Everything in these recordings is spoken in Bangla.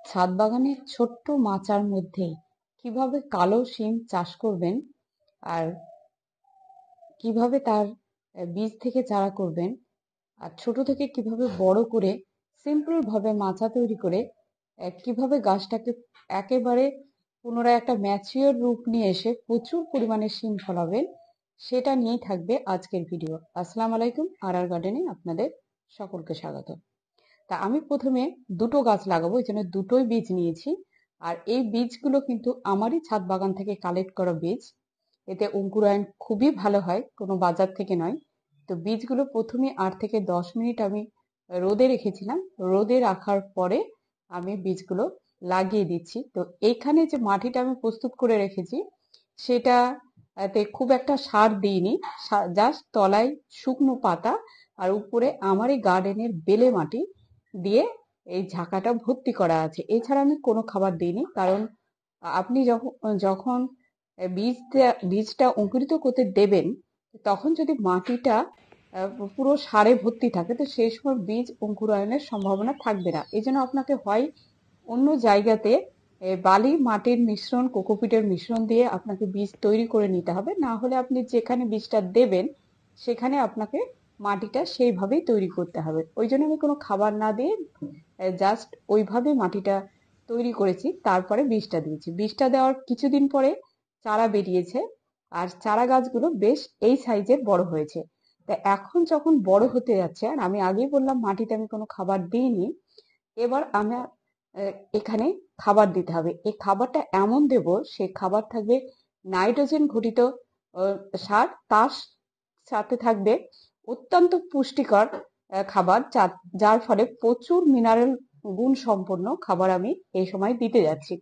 ছাদ বাগানের ছোট্ট মাচার মধ্যে কিভাবে কালো শিম চাষ করবেন আর কিভাবে তার বীজ থেকে চারা করবেন আর ছোট থেকে কিভাবে বড় করে সিম্পল ভাবে মাচা তৈরি করে কিভাবে গাছটাকে একেবারে পুনরায় একটা ম্যাচিওর রূপ নিয়ে এসে প্রচুর পরিমাণে শিম ফলাবেন, সেটা নিয়েই থাকবে আজকের ভিডিও। আসসালামু আলাইকুম, আর গার্ডেনে আপনাদের সকলকে স্বাগত। তা আমি প্রথমে দুটো গাছ লাগাবো, এই জন্য দুটোই বীজ নিয়েছি। আর এই বীজগুলো কিন্তু আমারই ছাদ বাগান থেকে কালেক্ট করা বীজ। এতে অঙ্কুরায়ন খুবই ভালো হয়, কোনো বাজার থেকে নয়। তো বীজগুলো প্রথমে 8 থেকে 10 মিনিট আমি রোদে রেখেছিলাম। রোদে রাখার পরে আমি বীজগুলো লাগিয়ে দিচ্ছি। তো এইখানে যে মাটিটা আমি প্রস্তুত করে রেখেছি সেটাতে খুব একটা সার দিইনি, জাস্ট তলায় শুকনো পাতা আর উপরে আমার এই গার্ডেনের বেলে মাটি দিয়ে এই ঝাঁকাটা ভর্তি করা আছে। এছাড়া আমি কোনো খাবার দিইনি, কারণ আপনি যখন যখন বীজটা অঙ্কুরিত করতে দেবেন, তখন যদি মাটিটা পুরো সারে ভর্তি থাকে, তো সেই সময় বীজ অঙ্কুরায়নের সম্ভাবনা থাকবে না। এই জন্য আপনাকে হয় অন্য জায়গাতে বালি মাটির মিশ্রণ, কোকোপিটের মিশ্রণ দিয়ে আপনাকে বীজ তৈরি করে নিতে হবে, না হলে আপনি যেখানে বীজটা দেবেন সেখানে আপনাকে মাটিটা সেইভাবেই তৈরি করতে হবে। ওই জন্য আমি কোনো খাবার না দিয়ে জাস্ট ওইভাবে মাটিটা তৈরি করেছি, তারপরে বীজটা দিয়েছি। বীজটা দেওয়ার কিছুদিন পরে চারা বেরিয়েছে, আর চারা গাছগুলো বেশ এই সাইজের বড় হয়েছে। তা এখন যখন বড় হতে যাচ্ছে, আর আমি আগেই বললাম মাটিতে আমি কোনো খাবার দিইনি, এবার আমার এখানে খাবার দিতে হবে। এই খাবারটা এমন দেব, সেই খাবার থাকবে নাইট্রোজেন ঘটিত সার, তার সাথে থাকবে অত্যন্ত পুষ্টিকর খাবার, যার ফলে প্রচুর মিনারেল গুণ সম্পন্ন খাবার আমি এই সময় দিতে যাচ্ছি।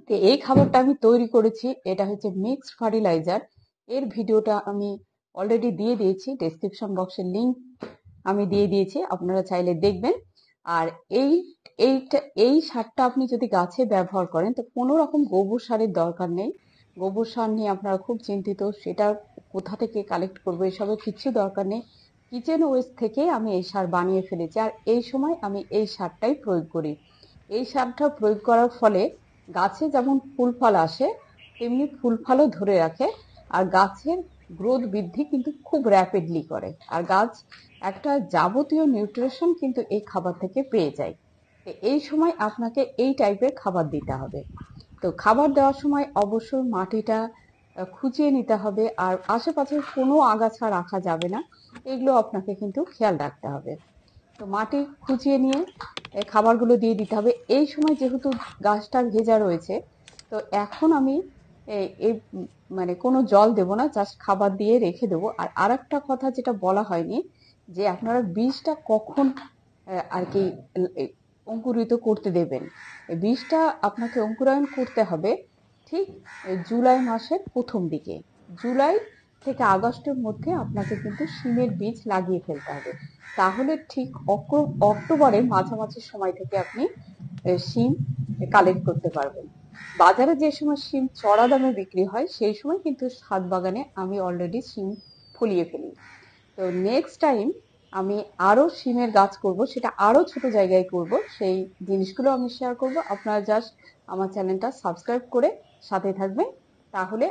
তো এই খাবারটা আমি তৈরি করেছি, এটা হচ্ছে মিক্সড ফার্টিলাইজার। এর ভিডিওটা আমি অলরেডি দিয়ে দিয়েছি, ডেসক্রিপশন বক্সের লিংক আমি দিয়ে দিয়েছি, আপনারা চাইলে দেখবেন। আর এই এই সারটা আপনি যদি গাছে ব্যবহার করেন, তো কোনো রকম গোবর সারের দরকার নেই। গোবর সার নিয়ে আপনারা খুব চিন্তিত, সেটা কোথা থেকে কালেক্ট করবো, এসবের কিছু দরকার নেই। কিচেন ওয়েস্ট থেকে আমি এই সার বানিয়ে ফেলেছি, আর এই সময় আমি এই সারটাই প্রয়োগ করি। এই সারটা প্রয়োগ করার ফলে গাছে যেমন ফুল ফল আসে, তেমনি ফুল ফলও ধরে রাখে। আর গাছের গ্রোথ বৃদ্ধি কিন্তু খুব র্যাপিডলি করে, আর গাছ একটা যাবতীয় নিউট্রিশন কিন্তু এই খাবার থেকে পেয়ে যায়। এই সময় আপনাকে এই টাইপের খাবার দিতে হবে। তো খাবার দেওয়ার সময় অবশ্যই মাটিটা খুঁচিয়ে নিতে হবে, আর আশেপাশে কোনো আগাছা রাখা যাবে না, এগুলো আপনাকে কিন্তু খেয়াল রাখতে হবে। তো মাটি খুঁচিয়ে নিয়ে খাবারগুলো দিয়ে দিতে হবে। এই সময় যেহেতু গাছটা ভেজা রয়েছে, তো এখন আমি এই মানে কোনো জল দেব না, জাস্ট খাবার দিয়ে রেখে দেবো। আর আরেকটা কথা যেটা বলা হয়নি, যে আপনারা বীজটা কখন আর কি অঙ্কুরিত করতে দেবেন। বীজটা আপনাকে অঙ্কুরায়ন করতে হবে ঠিক জুলাই মাসের প্রথম দিকে। জুলাই থেকে আগস্টের মধ্যে আপনাকে কিন্তু শিমের বীজ লাগিয়ে ফেলতে হবে, তাহলে ঠিক অক্টোবরের মাঝামাঝি সময় থেকে আপনি শিম কালেক্ট করতে পারবেন। বাজারে যে সময় শিম চড়া দামে বিক্রি হয়, সেই সময় কিন্তু ছাদ বাগানে আমি অলরেডি শিম ফলিয়ে ফেলি। তো নেক্সট টাইম আমি আরো শিমের গাছ করব, সেটা আরো ছোট জায়গায় করব, সেই জিনিসগুলো আমি শেয়ার করব। আপনারা জাস্ট আমার চ্যানেলটা সাবস্ক্রাইব করে সাথে থাকবেন, তাহলে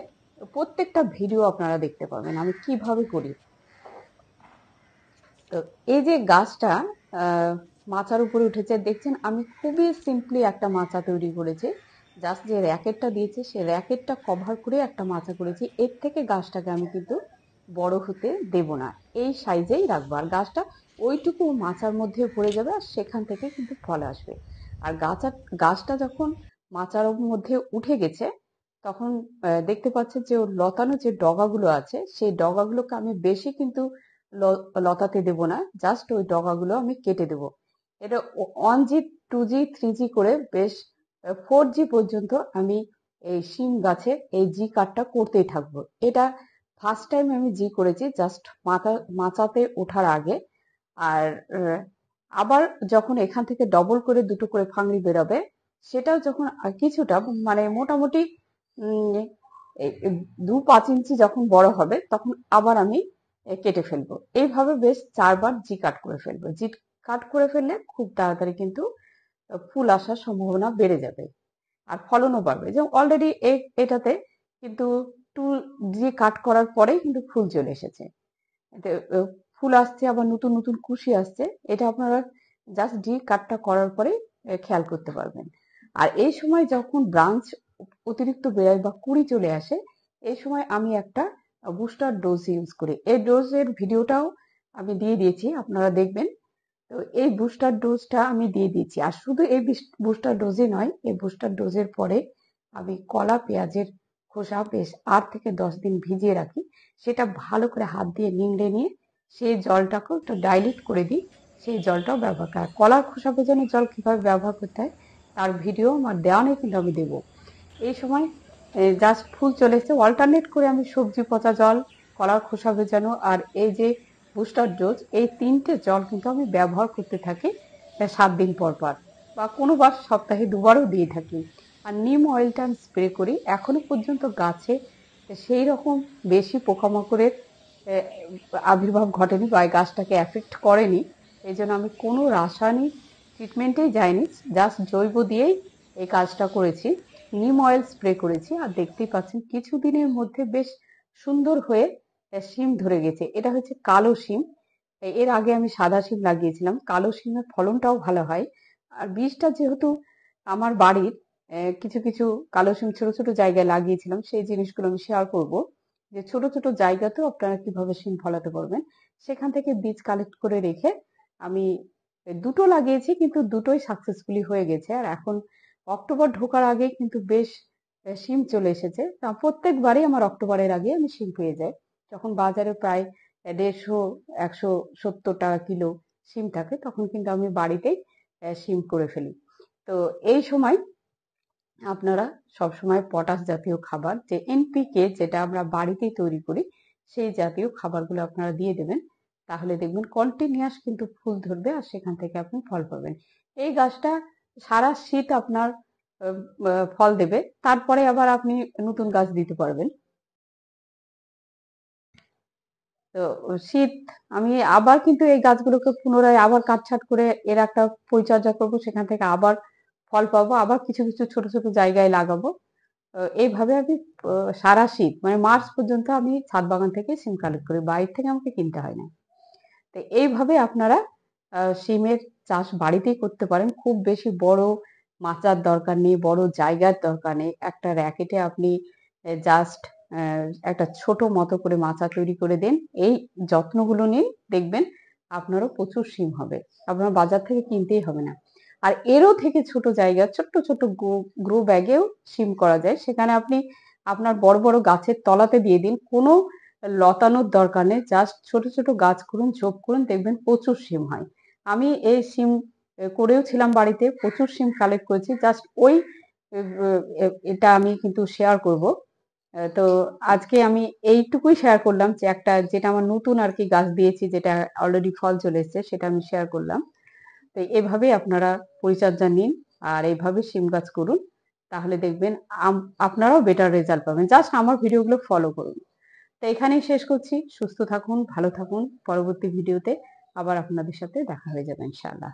প্রত্যেকটা ভিডিও আপনারা দেখতে পাবেন আমি কিভাবে করি। তো এই যে গাছটা মাচার উপরে উঠেছে দেখছেন, আমি খুবই সিম্পলি একটা মাচা তৈরি করেছি। জাস্ট যে র্যাকেটটা দিয়েছে সেই র্যাকেটটা কভার করে একটা মাচা করেছি। এর থেকে গাছটাকে আমি কিন্তু বড় হতে দেব না, এই সাইজেই রাখবো। আর গাছটা ওইটুকু মাচার মধ্যে পড়ে যাবে, আর সেখান থেকে কিন্তু ফল আসবে। আর গাছটা যখন মাচার মধ্যে উঠে গেছে, তখন দেখতে পাচ্ছেন যে ওর লতানো যে ডগাগুলো আছে, সেই ডগাগুলোকে আমি বেশি কিন্তু লতাতে দেব না, জাস্ট ওই ডগাগুলো আমি কেটে দেব। এটা 1G 2G 3G করে বেশ 4G পর্যন্ত আমি এই শিম গাছের এই জি কাটটা করতেই থাকবো। এটা ফার্স্ট টাইম আমি জি করেছি জাস্ট মাচাতে ওঠার আগে। আর আবার যখন এখান থেকে ডবল করে দুটো করে ফাংড়ি বেরোবে, সেটাও যখন কিছুটা মানে মোটামুটি 2-5 ইঞ্চি যখন বড় হবে, তখন আবার আমি কেটে ফেলবো। এইভাবে বেশ 4 বার জি কাট করে ফেলবো। জি কাট করে ফেললে খুব তাড়াতাড়ি কিন্তু ফুল আসার সম্ভাবনা বেড়ে যাবে আর ফলনও বাড়বে। যেমন অলরেডি এটাতে কিন্তু 2G কাট করার পরেই কিন্তু ফুল চলে এসেছে। এতে ফুল আসছে, আবার নতুন নতুন কুশি আসছে। এটা আপনারা জাস্ট ডি কাটটা করার পরে খেয়াল করতে পারবেন। আর এই সময় যখন ব্রাঞ্চ অতিরিক্ত বেড়ায় বা কুড়ি চলে আসে, এই সময় আমি একটা বুস্টার ডোজ ইউজ করি। এই ডোজের ভিডিওটাও আমি দিয়ে দিয়েছি, আপনারা দেখবেন। তো এই বুস্টার ডোজটা আমি দিয়ে দিয়েছি। আর শুধু এই বুস্টার ডোজই নয়, এই বুস্টার ডোজের পরে আমি কলা পেঁয়াজের খোসা বেশ 8 থেকে 10 দিন ভিজিয়ে রাখি। সেটা ভালো করে হাত দিয়ে নিংড়ে নিয়ে সেই জলটাকেও একটু ডাইলিউট করে দিই, সেই জলটাও ব্যবহার করা। কলার খোসা ভেজানোর জল কিভাবে ব্যবহার করতে হয় তার ভিডিও আমার দেওয়া নেই, কিন্তু আমি দেবো। এই সময় জাস্ট ফুল চলে এসেছে, অল্টারনেট করে আমি সবজি পচা জল, কলার খোসা ভেজানো আর এই যে বুস্টার ডোজ, এই 3টে জল কিন্তু আমি ব্যবহার করতে থাকি 7 দিন পর পর, বা কোনোবার সপ্তাহে 2বারও দিয়ে থাকি। আর নিম অয়েলটা আমি স্প্রে করি। এখনো পর্যন্ত গাছে সেই রকম বেশি পোকামাকড়ের আবির্ভাব ঘটেনি বা গাছটাকে এফেক্ট করেনি। এই জন্য আমি কোনো রাসায়নিক ট্রিটমেন্টেই যাইনি, জাস্ট জৈব দিয়েই এই কাজটা করেছি। নিম অয়েল স্প্রে করেছি আর দেখতেই পাচ্ছেন কিছুদিনের মধ্যে বেশ সুন্দর হয়ে শিম ধরে গেছে। এটা হচ্ছে কালো শিম। এর আগে আমি সাদা শিম লাগিয়েছিলাম। কালো শিমের ফলনটাও ভালো হয়। আর বীজটা যেহেতু আমার বাড়ির কিছু কিছু কালো শিম ছোট ছোট জায়গায় লাগিয়েছিলাম, সেই জিনিসগুলো আমি শেয়ার করব, যে ছোট ছোট জায়গাতেও আপনারা কিভাবে শিম ফলাতে পারবেন। সেখান থেকে বীজ কালেক্ট করে রেখে আমি 2টো লাগিয়েছি, কিন্তু 2টোই সাকসেসফুলি হয়ে গেছে। আর এখন অক্টোবর ঢোকার আগে কিন্তু বেশ শিম চলে এসেছে। প্রত্যেকবারই আমার অক্টোবরের আগে আমি শিম পেয়ে যাই, যখন বাজারে প্রায় 150-170 টাকা কিলো শিম থাকে, তখন কিন্তু আমি বাড়িতেই শিম করে ফেলি। তো এই সময় আপনারা সবসময় পটাশ জাতীয় খাবার, যে এনপিকে, যেটা আমরা বাড়িতেই তৈরি করি, সেই জাতীয় খাবারগুলো আপনারা দিয়ে দেবেন। তাহলে দেখবেন কন্টিনিউয়াস কিন্তু ফুল ধরবে আর সেখান থেকে আপনি ফল পাবেন। এই গাছটা সারা শীত আপনার ফল দেবে, তারপরে আবার আপনি নতুন গাছ দিতে পারবেন। তো শীত আমি আবার কিন্তু এই গাছগুলোকে পুনরায় আবার কাটছাঁট করে এর একটা পরিচর্যা করব, সেখান থেকে আবার ফল পাবো, আবার কিছু কিছু ছোট ছোট জায়গায় লাগাবো। এইভাবে আমি সারা শীত মানে মার্চ পর্যন্ত আমি ছাদ বাগান থেকে সিম কালেক্ট করি, বাইরে থেকে আমাকে কিনতে হয় না। তো এইভাবে আপনারা সিমের চাষ বাড়িতেই করতে পারেন। খুব বেশি বড় মাচার দরকার নেই, বড় জায়গার দরকার নেই। একটা র্যাকেটে আপনি জাস্ট একটা ছোট মতো করে মাচা তৈরি করে দিন, এই যত্নগুলো নিন, দেখবেন আপনারও প্রচুর সিম হবে। আপনার বাজার থেকে কিনতেই হবে না। আর এরও থেকে ছোট জায়গা, ছোট্ট ছোট্ট গ্রো ব্যাগেও সিম করা যায়। সেখানে আপনি আপনার বড় বড় গাছের তলাতে দিয়ে দিন, কোনো লতানোর দরকার নেই, জাস্ট ছোট ছোট গাছ করুন, ঝোপ করুন, দেখবেন প্রচুর সিম হয়। আমি এই সিম করেও ছিলাম বাড়িতে, প্রচুর সিম কালেক্ট করেছি। জাস্ট ওই এটা আমি কিন্তু শেয়ার করব। তো আজকে আমি এইটুকুই শেয়ার করলাম, যে একটা যেটা আমার নতুন আর কি গাছ দিয়েছি, যেটা অলরেডি ফল চলে এসেছে, সেটা আমি শেয়ার করলাম। তো এভাবে আপনারা পরিচর্যা নিন আর এইভাবে সিম গাছ করুন, তাহলে দেখবেন আপনারাও বেটার রেজাল্ট পাবেন। জাস্ট আমার ভিডিওগুলো ফলো করুন। তো এখানেই শেষ করছি। সুস্থ থাকুন, ভালো থাকুন। পরবর্তী ভিডিওতে আবার আপনাদের সাথে দেখা হয়ে যাবে ইনশাআল্লাহ।